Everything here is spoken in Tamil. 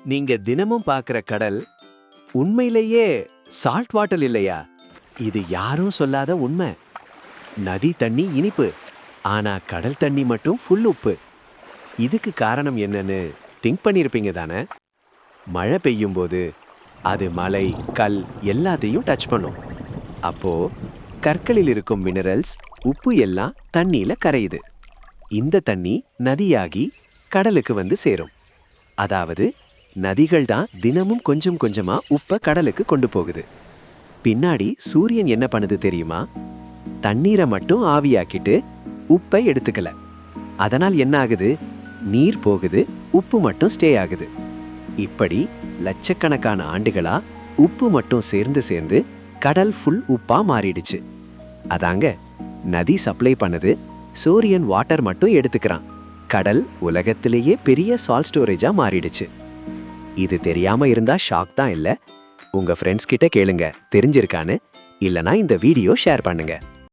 நீங்க தினமும் பார்க்கிற கடல் உண்மையிலேயே சால்ட் வாட்டர் இல்லையா? இது யாரும் சொல்லாத உண்மை. நதி தண்ணி இனிப்பு, ஆனா கடல் தண்ணி மட்டும் ஃபுல் உப்பு. இதுக்கு காரணம் என்னன்னு திங்க் பண்ணிருப்பீங்க தானே? மழை பெய்யும் போது அது மலை, கல் எல்லாத்தையும் டச் பண்ணும். அப்போ கற்களில் இருக்கும் மினரல்ஸ், உப்பு எல்லாம் தண்ணியில கரையுது. இந்த தண்ணி நதியாகி கடலுக்கு வந்து சேரும். அதாவது நதிகள் தான் தினமும் கொஞ்சம் கொஞ்சமா உப்ப கடலுக்கு கொண்டு போகுது. பின்னாடி சூரியன் என்ன பண்ணுது தெரியுமா? தண்ணீரை மட்டும் ஆவியாக்கிட்டு உப்பை எடுத்துக்கல. அதனால் என்ன ஆகுது? நீர் போகுது, உப்பு மட்டும் ஸ்டே ஆகுது. இப்படி லட்சக்கணக்கான ஆண்டுகளா உப்பு மட்டும் சேர்ந்து சேர்ந்து கடல் ஃபுல் உப்பா மாறிடுச்சு. அதாங்க, நதி சப்ளை பண்ணுது, சூரியன் வாட்டர் மட்டும் எடுத்துக்கிறான். கடல் உலகத்திலேயே பெரிய சால்ட் ஸ்டோரேஜா மாறிடுச்சு. இது தெரியாம இருந்தா ஷாக் தான் இல்ல? உங்க ஃப்ரெண்ட்ஸ் கிட்ட கேளுங்க தெரிஞ்சிருக்கான்னு. இல்லனா இந்த வீடியோ ஷேர் பண்ணுங்க.